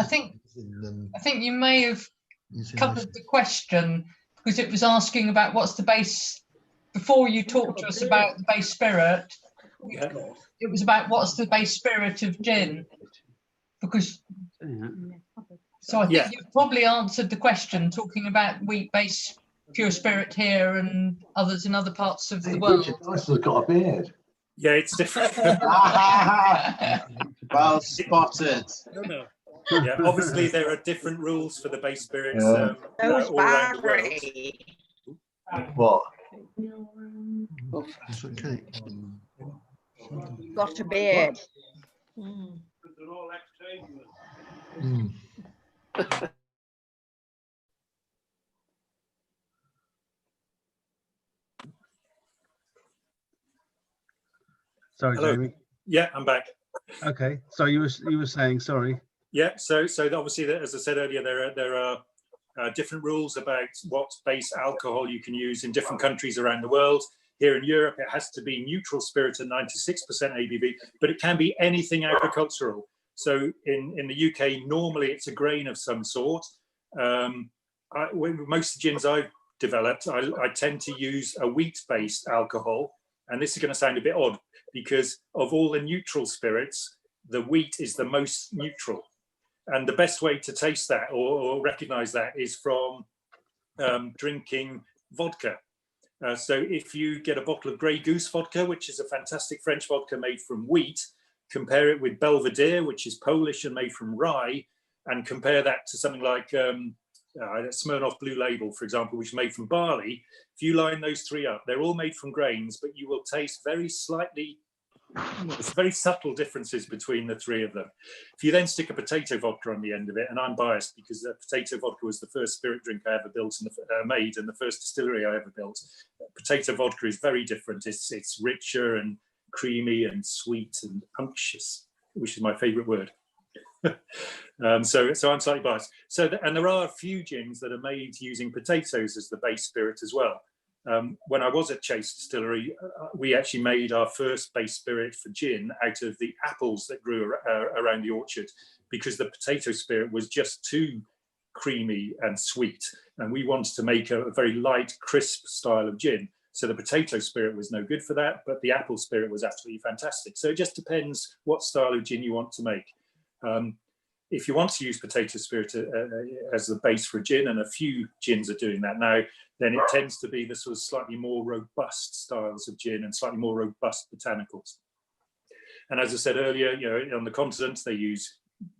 think you may have covered the question, because it was asking about what's the base, before you talked to us about the base spirit, it was about what's the base spirit of gin, because, so I think you've probably answered the question, talking about wheat-based pure spirit here and others in other parts of the world. Dyson's got a beard. Yeah, it's different. Well spotted. Yeah, obviously there are different rules for the base spirits. Those all around the world. What? That's okay. Got a beard. Mm. Sorry, Hello. Jamie. Yeah, I'm back. Okay, so you were saying sorry. Yeah, so obviously, as I said earlier, there are different rules about what base alcohol you can use in different countries around the world. Here in Europe, it has to be neutral spirit at 96% ABV, but it can be anything agricultural. So in the UK, normally it's a grain of some sort. Most of the gins I've developed, I tend to use a wheat-based alcohol. And this is going to sound a bit odd because of all the neutral spirits, the wheat is the most neutral. And the best way to taste that or recognize that is from drinking vodka. So if you get a bottle of Grey Goose vodka, which is a fantastic French vodka made from wheat, compare it with Belvedere, which is Polish and made from rye, and compare that to something like Smirnoff Blue Label, for example, which is made from barley. If you line those three up, they're all made from grains, but you will taste very subtle differences between the three of them. If you then stick a potato vodka on the end of it, and I'm biased because potato vodka was the first spirit drink I ever built and made, and the first distillery I ever built. Potato vodka is very different. It's richer and creamy and sweet and unctuous, which is my favourite word. So I'm slightly biased. And there are a few gins that are made using potatoes as the base spirit as well. When I was at Chase Distillery, we actually made our first base spirit for gin out of the apples that grew around the orchard, because the potato spirit was just too creamy and sweet, and we wanted to make a very light, crisp style of gin. So the potato spirit was no good for that, but the apple spirit was absolutely fantastic. So it just depends what style of gin you want to make. If you want to use potato spirit as the base for a gin, and a few gins are doing that now, then it tends to be the sort of slightly more robust styles of gin and slightly more robust botanicals. And as I said earlier, on the continent, they use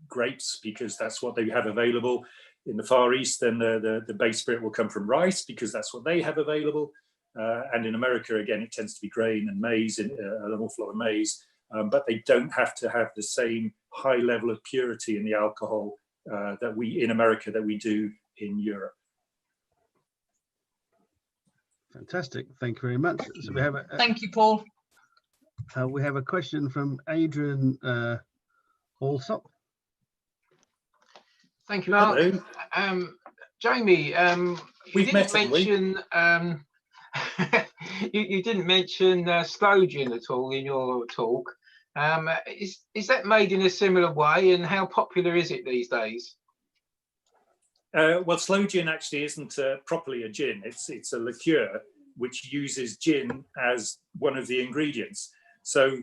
grapes because that's what they have available. In the Far East, then the base spirit will come from rice because that's what they have available. And in America, again, it tends to be grain and maize, an awful lot of maize. But they don't have to have the same high level of purity in the alcohol that we in America that we do in Europe. Fantastic, thank you very much. So we have Thank you, Paul. we have a question from Adrian Allsop. Thank you, Mark. Jamie, We've met, mention you didn't mention sloe gin at all in your talk. Is that made in a similar way, and how popular is it these days? Well, sloe gin actually isn't properly a gin. It's a liqueur which uses gin as one of the ingredients. So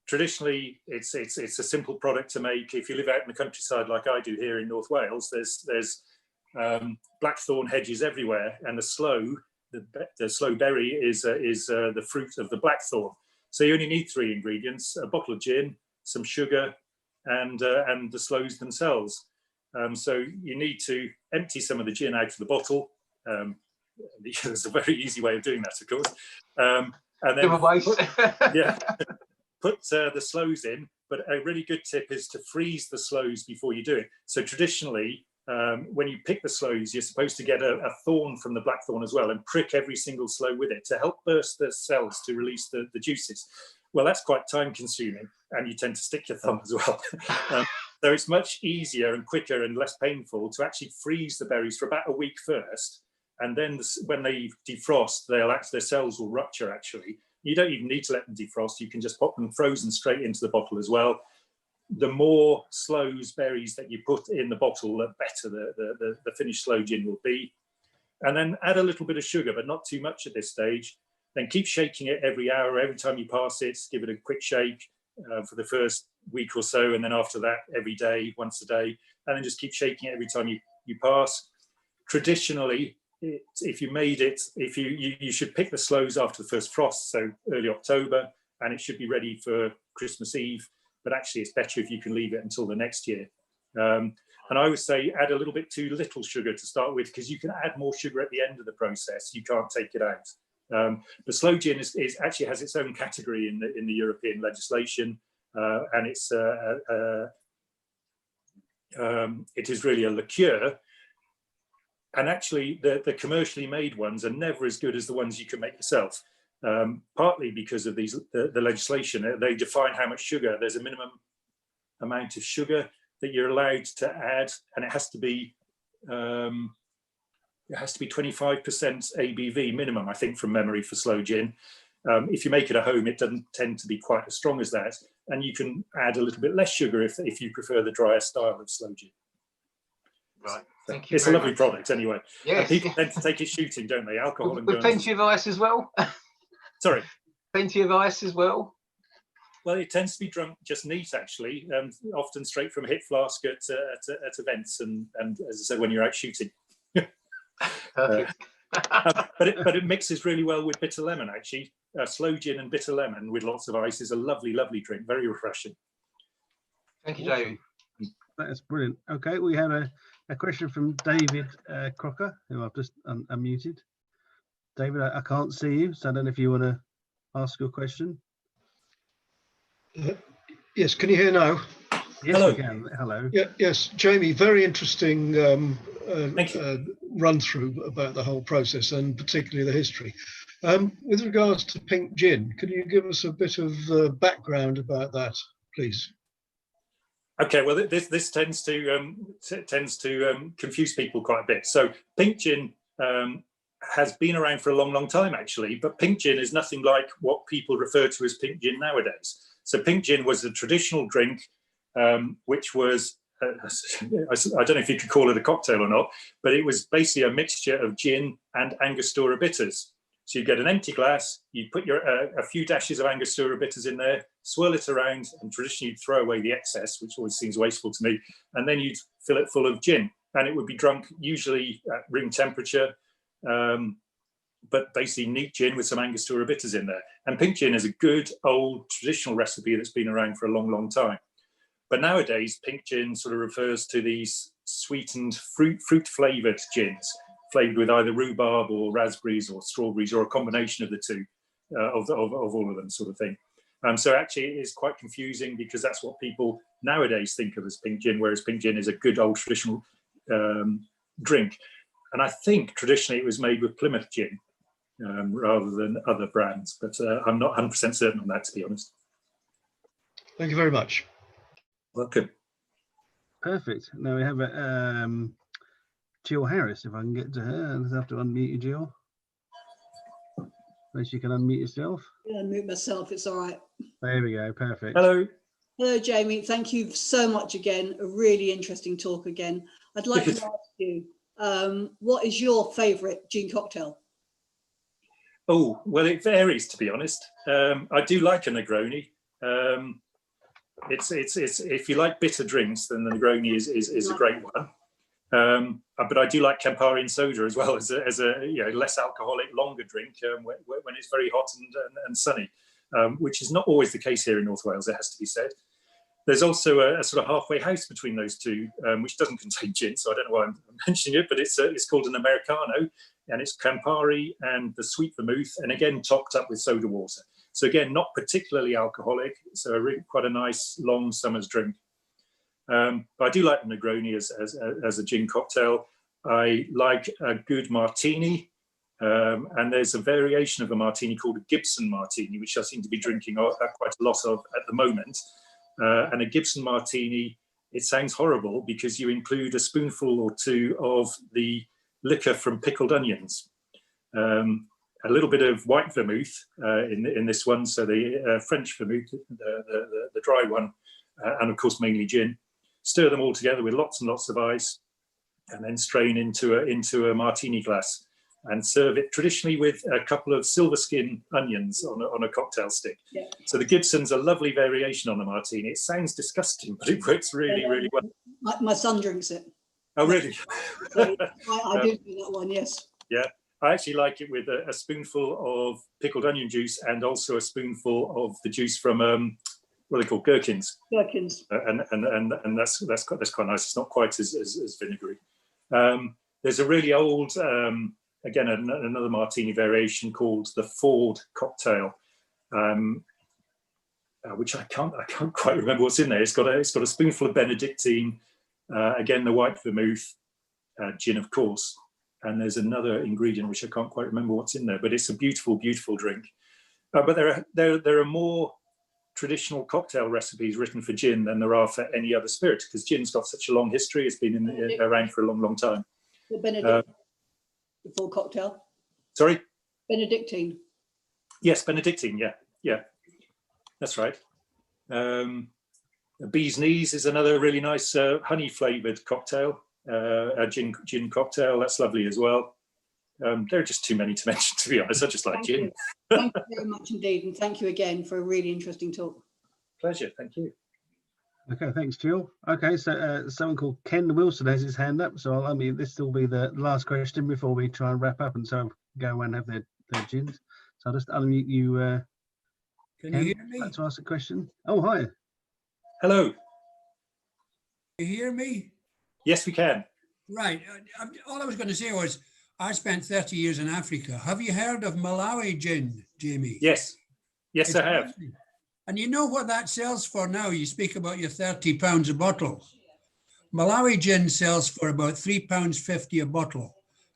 traditionally, it's a simple product to make. If you live out in the countryside like I do here in North Wales, there's blackthorn hedges everywhere, and the sloe berry is the fruit of the blackthorn. So you only need three ingredients: a bottle of gin, some sugar, and the sloes themselves. So you need to empty some of the gin out of the bottle. There's a very easy way of doing that, of course. And then put the sloes in. But a really good tip is to freeze the sloes before you do it. So traditionally, when you pick the sloes, you're supposed to get a thorn from the blackthorn as well and prick every single sloe with it to help burst the cells to release the juices. Well, that's quite time consuming, and you tend to stick your thumb as well. So it's much easier and quicker and less painful to actually freeze the berries for about a week first. And then when they defrost, their cells will rupture actually. You don't even need to let them defrost. You can just pop them frozen straight into the bottle as well. The more sloes, berries that you put in the bottle, the better the finished sloe gin will be. And then add a little bit of sugar, but not too much at this stage. Then keep shaking it every hour. Every time you pass it, give it a quick shake for the first week or so. And then after that, every day, once a day. And then just keep shaking it every time you pass. Traditionally, if you made it, you should pick the sloes after the first frost, so early October, and it should be ready for Christmas Eve. But actually, it's better if you can leave it until the next year. And I would say add a little bit too little sugar to start with, because you can add more sugar at the end of the process. You can't take it out. The sloe gin is actually has its own category in the European legislation, and it is really a liqueur. And actually, the commercially made ones are never as good as the ones you can make yourself. Partly because of the legislation. They define how much sugar. There's a minimum amount of sugar that you're allowed to add, and it has to be 25% ABV minimum, I think, from memory, for sloe gin. If you make it at home, it doesn't tend to be quite as strong as that, and you can add a little bit less sugar if you prefer the drier style of sloe gin. Right. Thank you. It's a lovely product anyway. Yes. People tend to take it shooting, don't they? Alcohol and with guns. plenty of ice as well. Sorry. Plenty of ice as well. Well, it tends to be drunk just neat, actually, often straight from a hit flask at events, and as I said, when you're out shooting. Perfect. But it mixes really well with bitter lemon, actually. Sloe gin and bitter lemon with lots of ice is a lovely, lovely drink, very refreshing. Thank you, David. That's brilliant. Okay, we have a question from David Crocker, who I've just unmuted. David, I can't see you, so I don't know if you want to ask your question. Yes, can you hear now? Yes, Hello. we can. Hello. Yeah, yes, Jamie, very interesting Thank you. run through about the whole process, and particularly the history. With regards to pink gin, can you give us a bit of background about that, please? Okay, well, this tends to confuse people quite a bit. So pink gin has been around for a long, long time, actually, but pink gin is nothing like what people refer to as pink gin nowadays. So pink gin was a traditional drink, which was, I don't know if you could call it a cocktail or not, but it was basically a mixture of gin and Angostura bitters. So you get an empty glass, you put a few dashes of Angostura bitters in there, swirl it around, and traditionally you'd throw away the excess, which always seems wasteful to me, and then you'd fill it full of gin, and it would be drunk usually at room temperature, but basically neat gin with some Angostura bitters in there. And pink gin is a good old traditional recipe that's been around for a long, long time. But nowadays, pink gin sort of refers to these sweetened fruit-flavored gins, flavored with either rhubarb or raspberries or strawberries, or a combination of the two, of all of them, sort of thing. So actually, it is quite confusing, because that's what people nowadays think of as pink gin, whereas pink gin is a good old traditional drink. And I think traditionally it was made with Plymouth gin rather than other brands, but I'm not 100% certain on that, to be honest. Thank you very much. Welcome. Perfect. Now we have Jill Harris, if I can get to her. I'll have to unmute you, Jill. Unless you can unmute yourself. Yeah, unmute myself, it's all right. There we go, perfect. Hello. Hello, Jamie. Thank you so much again. A really interesting talk again. I'd like to ask you, what is your favourite gin cocktail? Oh, well, it varies, to be honest. I do like a Negroni. It's if you like bitter drinks, then the Negroni is a great one. But I do like Campari and soda as well, as a less alcoholic, longer drink when it's very hot and sunny, which is not always the case here in North Wales, it has to be said. There's also a sort of halfway house between those two, which doesn't contain gin, so I don't know why I'm mentioning it, but it's called an Americano, and it's Campari and the sweet vermouth, and again topped up with soda water. So again, not particularly alcoholic, so really quite a nice long summer's drink. But I do like the Negroni as a gin cocktail. I like a good martini, and there's a variation of a martini called a Gibson martini, which I seem to be drinking quite a lot of at the moment. And a Gibson martini, it sounds horrible because you include a spoonful or two of the liquor from pickled onions, a little bit of white vermouth in this one, so the French vermouth, the dry one, and of course mainly gin. Stir them all together with lots and lots of ice, and then strain into a martini glass, and serve it traditionally with a couple of silver skin onions on a cocktail stick. Yeah. So the Gibson's a lovely variation on the martini. It sounds disgusting, but it works really, really well. My son drinks it. Oh, really? So I do that one, yes. Yeah, I actually like it with a spoonful of pickled onion juice, and also a spoonful of the juice from what are they called, gherkins. Gherkins. And that's quite nice. It's not quite as vinegary. There's a really old, again, another martini variation called the Ford cocktail, which I can't quite remember what's in there. It's got a spoonful of Benedictine, again the white vermouth, gin of course, and there's another ingredient which I can't quite remember what's in there. But it's a beautiful, beautiful drink. But there are more traditional cocktail recipes written for gin than there are for any other spirit, because gin's got such a long history. It's been around for a long, long time. The Benedictine, the full cocktail. Sorry? Benedictine. Yes, Benedictine, yeah, that's right. Bee's Knees is another really nice honey flavoured cocktail, a gin cocktail. That's lovely as well. There are just too many to mention, to be honest. I just like gin. Thank you very much indeed, and thank you again for a really interesting talk. Pleasure, thank you. Okay, thanks, Jill. Okay, so someone called Ken Wilson has his hand up. So I mean, this will be the last question before we try and wrap up and so go and have their gins. So I'll just unmute you. Can you hear me? Like to ask a question. Oh, hi. Hello. Can you hear me? Yes, we can. Right. All I was going to say was, I spent 30 years in Africa. Have you heard of Malawi gin, Jamie? Yes. Yes, I have. Amazing. And you know what that sells for now? You speak about your £30 a bottle. Malawi gin sells for about £3.50 a bottle.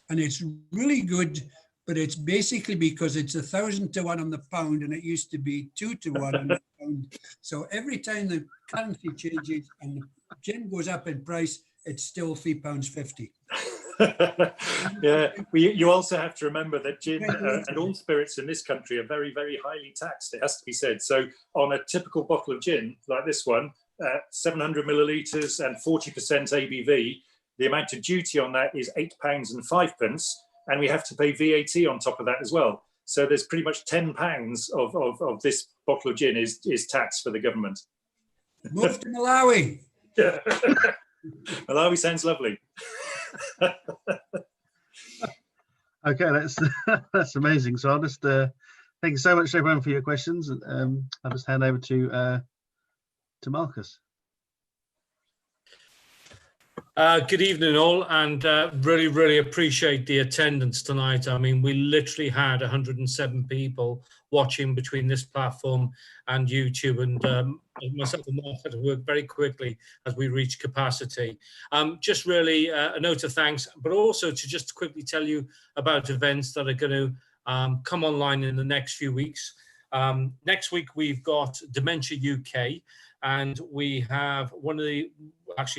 And it's really good, but it's basically because it's 1,000 to 1 on the pound, and it used to be 2 to 1 on the pound. So every time the currency changes and the gin goes up in price, it's still £3.50. Yeah, you also have to remember that gin and all spirits in this country are very, very highly taxed, it has to be said. So on a typical bottle of gin like this one, 700 millilitres and 40% ABV, the amount of duty on that is £8.05, and we have to pay VAT on top of that as well. So there's pretty much £10 of this bottle of gin is taxed for the government. Move to Malawi. Yeah. Malawi sounds lovely. Okay, that's amazing. So I'll just thank you so much, everyone, for your questions. I'll just hand over to Marcus. Good evening, all, and really appreciate the attendance tonight. I mean, we literally had 107 people watching between this platform and YouTube, and myself and Mark had to work very quickly as we reached capacity. Just really a note of thanks, but also to just quickly tell you about events that are going to come online in the next few weeks. Next week, we've got Dementia UK, and we have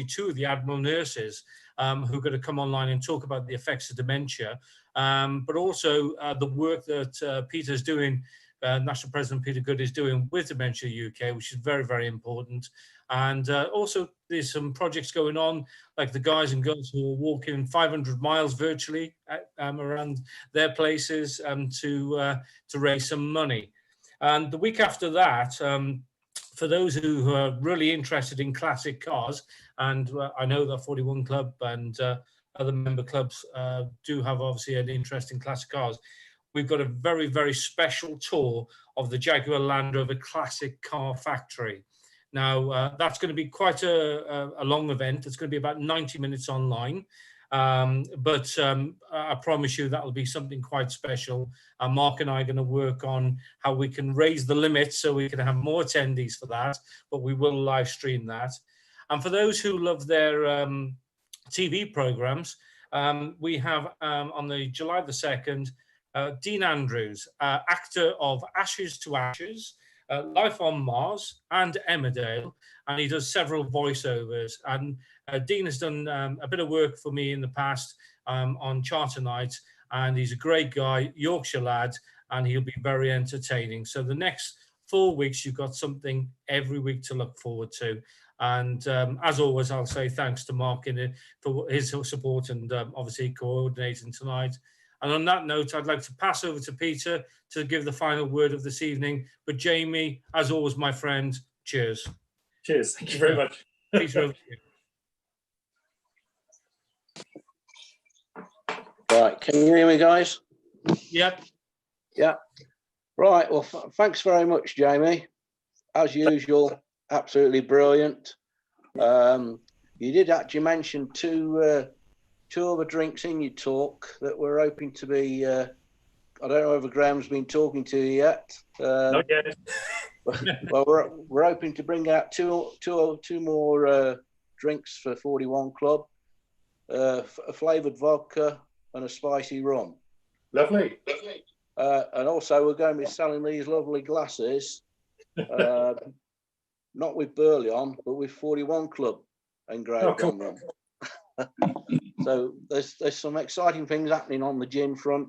two of the Admiral nurses who are going to come online and talk about the effects of dementia, but also the work that Peter's doing, National President Peter Good is doing with Dementia UK, which is very, very important. And also there's some projects going on, like the guys and girls who are walking 500 miles virtually around their places to raise some money. And the week after that, for those who are really interested in classic cars, and I know that 41 Club and other member clubs do have obviously an interest in classic cars, we've got a very, very special tour of the Jaguar Land Rover Classic Car Factory. Now, that's going to be quite a long event. It's going to be about 90 minutes online. But I promise you that'll be something quite special. Mark and I are going to work on how we can raise the limit so we can have more attendees for that, but we will live stream that. And for those who love their TV programs, we have on the July the 2nd, Dean Andrews, actor of Ashes to Ashes, Life on Mars and Emmerdale, and he does several voiceovers. And Dean has done a bit of work for me in the past on Charter Night, and he's a great guy, Yorkshire lad, and he'll be very entertaining. So the next 4 weeks, you've got something every week to look forward to. And as always, I'll say thanks to Mark for his support and obviously coordinating tonight. And on that note, I'd like to pass over to Peter to give the final word of this evening. But Jamie, as always, my friend, cheers. Cheers. Thank you very much. Peter, over to you. Right, can you hear me, guys? Yep. Yeah. Right, well, thanks very much, Jamie. As usual, absolutely brilliant. You did actually mention two other drinks in your talk that we're hoping to be. I don't know whether Graham's been talking to you yet. Not yet. Well, we're hoping to bring out two more drinks for 41 Club, a flavoured vodka and a spicy rum. Lovely. And also we're going to be selling these lovely glasses, not with Burley on, but with 41 Club engraved on them. So there's some exciting things happening on the gin front,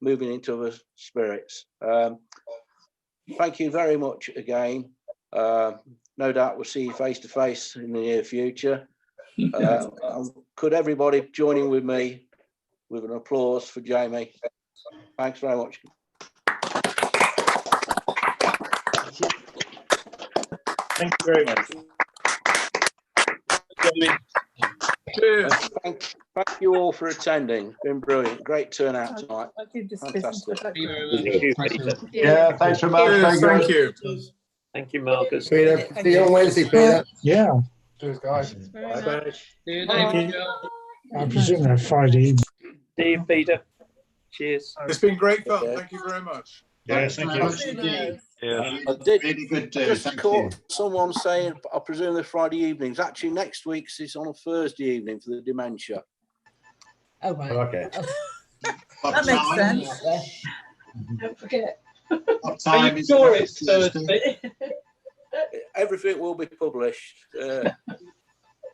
moving into other spirits. Thank you very much again. No doubt we'll see you face to face in the near future. Could everybody join in with me with an applause for Jamie? Thanks very much. Thank you very much. Thank you all for attending. It's been brilliant. Great turnout tonight. Fantastic. Yeah, thanks very much. Thank you. Thank you, Marcus. Peter, see you on Wednesday, Peter. Yeah, Cheers, guys. Bye-bye. Thank you. I presume they're Friday evening. See you, Peter. Cheers. It's been great fun. Okay. Thank you very much. Yes, thank you. Yeah. I did Really good too. just Thank caught you. someone saying, I presume the Friday evenings. Actually, next week's is on a Thursday evening for the dementia. Oh, right. Okay. What That makes time? sense. Don't forget. What time is it? Everything will be published.